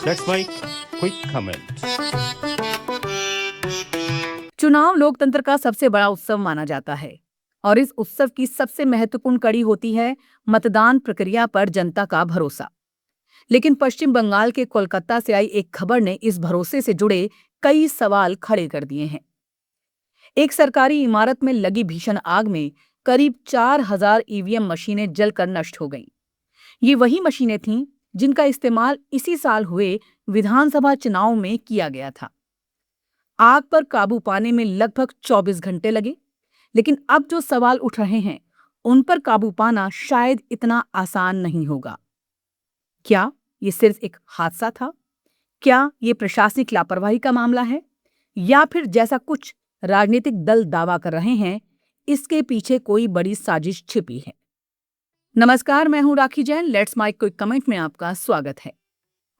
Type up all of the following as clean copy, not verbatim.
That's my quick comment. चुनाव लोकतंत्र का सबसे बड़ा उत्सव माना जाता है और इस उत्सव की सबसे महत्वपूर्ण कड़ी होती है मतदान प्रक्रिया पर जनता का भरोसा। लेकिन पश्चिम बंगाल के कोलकाता से आई एक खबर ने इस भरोसे से जुड़े कई सवाल खड़े कर दिए हैं। एक सरकारी इमारत में लगी भीषण आग में करीब 4,000 ईवीएम मशीनें जलकर नष्ट हो गईं। ये वही मशीनें थीं जिनका इस्तेमाल इसी साल हुए विधानसभा चुनाव में किया गया था। आग पर काबू पाने में लगभग 24 घंटे लगे, लेकिन अब जो सवाल उठ रहे हैं उन पर काबू पाना शायद इतना आसान नहीं होगा। क्या ये सिर्फ एक हादसा था? क्या ये प्रशासनिक लापरवाही का मामला है, या फिर जैसा कुछ राजनीतिक दल दावा कर रहे हैं, इसके पीछे कोई बड़ी साजिश छिपी है? नमस्कार, मैं हूं Rakhi Jain. Let's my quick comment में आपका स्वागत है।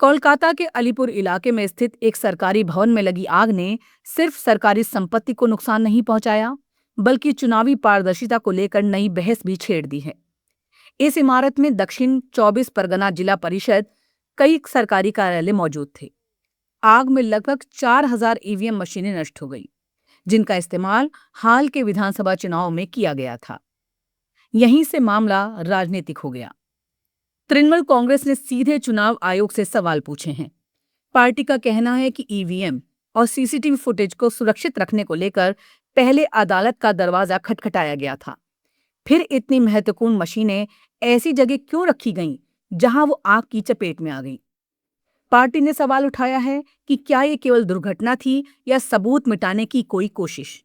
कोलकाता के अलीपुर इलाके में स्थित एक सरकारी भवन में लगी आग ने सिर्फ सरकारी संपत्ति को नुकसान नहीं पहुंचाया, बल्कि चुनावी पारदर्शिता को लेकर नई बहस भी छेड़ दी है। इस इमारत में दक्षिण 24 परगना जिला परिषद कई सरकारी कार्यालय मौजूद थे। आग में लगभग 4,000 ईवीएम मशीनें नष्ट हो गई, जिनका इस्तेमाल हाल के विधानसभा चुनाव में किया गया था। यहीं से मामला राजनीतिक हो गया। तृणमूल कांग्रेस ने सीधे चुनाव आयोग से सवाल पूछे हैं। पार्टी का कहना है कि ईवीएम और सीसीटीवी फुटेज को सुरक्षित रखने को लेकर पहले अदालत का दरवाजा खटखटाया गया था। फिर इतनी महत्वपूर्ण मशीनें ऐसी जगह क्यों रखी गईं जहां वो आग की चपेट में आ गईं? पार्टी ने सवाल उठाया है कि क्या ये केवल दुर्घटना थी या सबूत मिटाने की कोई कोशिश।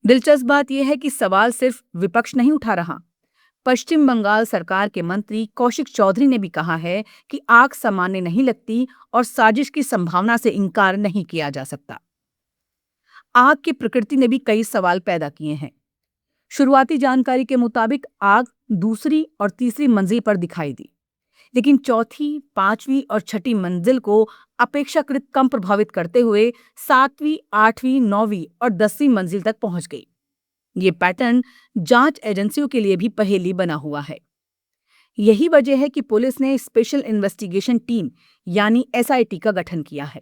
दिलचस्प बात यह है कि सवाल सिर्फ विपक्ष नहीं उठा रहा। पश्चिम बंगाल सरकार के मंत्री कौशिक चौधरी ने भी कहा है कि आग सामान्य नहीं लगती और साजिश की संभावना से इनकार नहीं किया जा सकता। आग की प्रकृति ने भी कई सवाल पैदा किए हैं। शुरुआती जानकारी के मुताबिक आग दूसरी और तीसरी मंजिल पर दिखाई दी, लेकिन चौथी, पांचवी और छठी मंजिल को अपेक्षाकृत कम प्रभावित करते हुए सातवीं, आठवीं, नौवीं और 10वीं मंजिल तक पहुंच गई। ये पैटर्न जांच एजेंसियों के लिए भी पहेली बना हुआ है। यही वजह है कि पुलिस ने स्पेशल इन्वेस्टिगेशन टीम यानी एसआईटी का गठन किया है।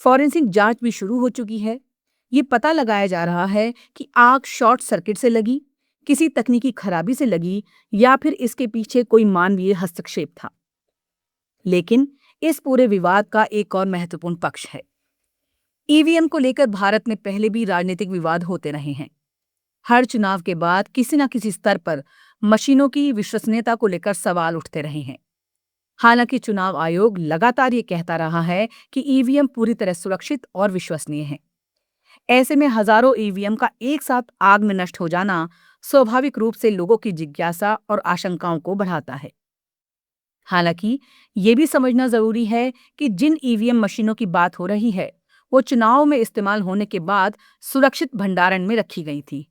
फॉरेंसिक जांच भी शुरू हो चुकी है। ये पता लगाया जा रहा है कि आग शॉर्ट सर्किट से लगी, किसी तकनीकी खराबी से लगी, या फिर इसके पीछे कोई मानवीय हस्तक्षेप था। लेकिन इस पूरे विवाद का एक और महत्वपूर्ण पक्ष है। ईवीएम को लेकर भारत में पहले भी राजनीतिक विवाद होते रहे हैं। हर चुनाव के बाद किसी न किसी स्तर पर मशीनों की विश्वसनीयता को लेकर सवाल उठते रहे हैं। हालांकि चुनाव आयोग लगातार ये कहता रहा है कि ईवीएम पूरी तरह सुरक्षित और विश्वसनीय है। ऐसे में हजारों ईवीएम का एक साथ आग में नष्ट हो जाना स्वाभाविक रूप से लोगों की जिज्ञासा और आशंकाओं को बढ़ाता है। हालांकि ये भी समझना जरूरी है कि जिन ईवीएम मशीनों की बात हो रही है, वो चुनाव में इस्तेमाल होने के बाद सुरक्षित भंडारण में रखी गई थी।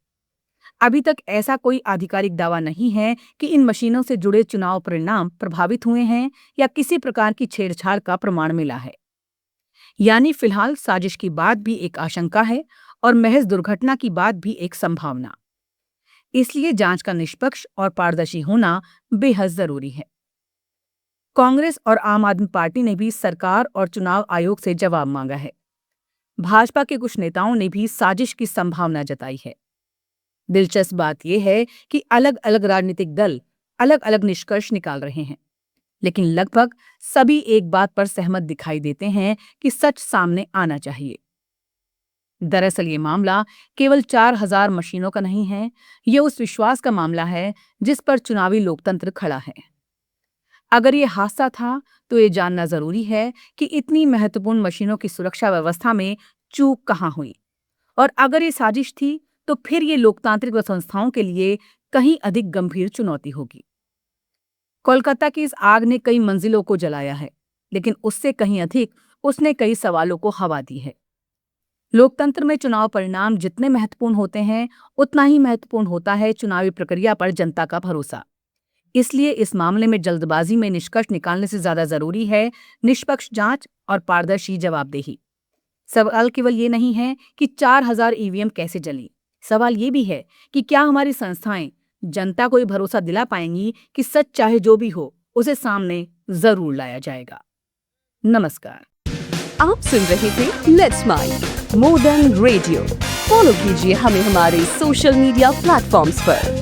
अभी तक ऐसा कोई आधिकारिक दावा नहीं है कि इन मशीनों से जुड़े चुनाव परिणाम प्रभावित हुए हैं या किसी प्रकार की छेड़छाड़ का प्रमाण मिला है। यानी फिलहाल साजिश की बात भी एक आशंका है और महज दुर्घटना की बात भी एक संभावना। इसलिए जांच का निष्पक्ष और पारदर्शी होना बेहद जरूरी है। कांग्रेस और आम आदमी पार्टी ने भी सरकार और चुनाव आयोग से जवाब मांगा है। भाजपा के कुछ नेताओं ने भी साजिश की संभावना जताई है। दिलचस्प बात यह है कि अलग अलग राजनीतिक दल अलग अलग निष्कर्ष निकाल रहे हैं, लेकिन लगभग सभी एक बात पर सहमत दिखाई देते हैं कि सच सामने आना चाहिए। दरअसल ये मामला केवल 4,000 मशीनों का नहीं है, ये उस विश्वास का मामला है जिस पर चुनावी लोकतंत्र खड़ा है। अगर ये हादसा था तो ये जानना जरूरी है कि इतनी महत्वपूर्ण मशीनों की सुरक्षा व्यवस्था में चूक कहाँ हुई, और अगर ये साजिश थी तो फिर ये लोकतांत्रिक संस्थाओं के लिए कहीं अधिक गंभीर चुनौती होगी। कोलकाता की इस आग ने कई मंजिलों को जलाया है, लेकिन उससे कहीं अधिक उसने कई सवालों को हवा दी है। लोकतंत्र में चुनाव परिणाम जितने महत्वपूर्ण होते हैं, उतना ही महत्वपूर्ण होता है चुनावी प्रक्रिया पर जनता का भरोसा। इसलिए इस मामले में जल्दबाजी में निष्कर्ष निकालने से ज्यादा जरूरी है निष्पक्ष जांच और पारदर्शी जवाबदेही। सवाल केवल ये नहीं है कि 4,000 ईवीएम कैसे जली, सवाल ये भी है कि क्या हमारी संस्थाएं जनता को ये भरोसा दिला पाएंगी कि सच चाहे जो भी हो उसे सामने जरूर लाया जाएगा। नमस्कार। आप सुन रहे थे let's mind more than radio. Follow कीजिए हमें हमारे सोशल मीडिया प्लेटफॉर्म्स पर।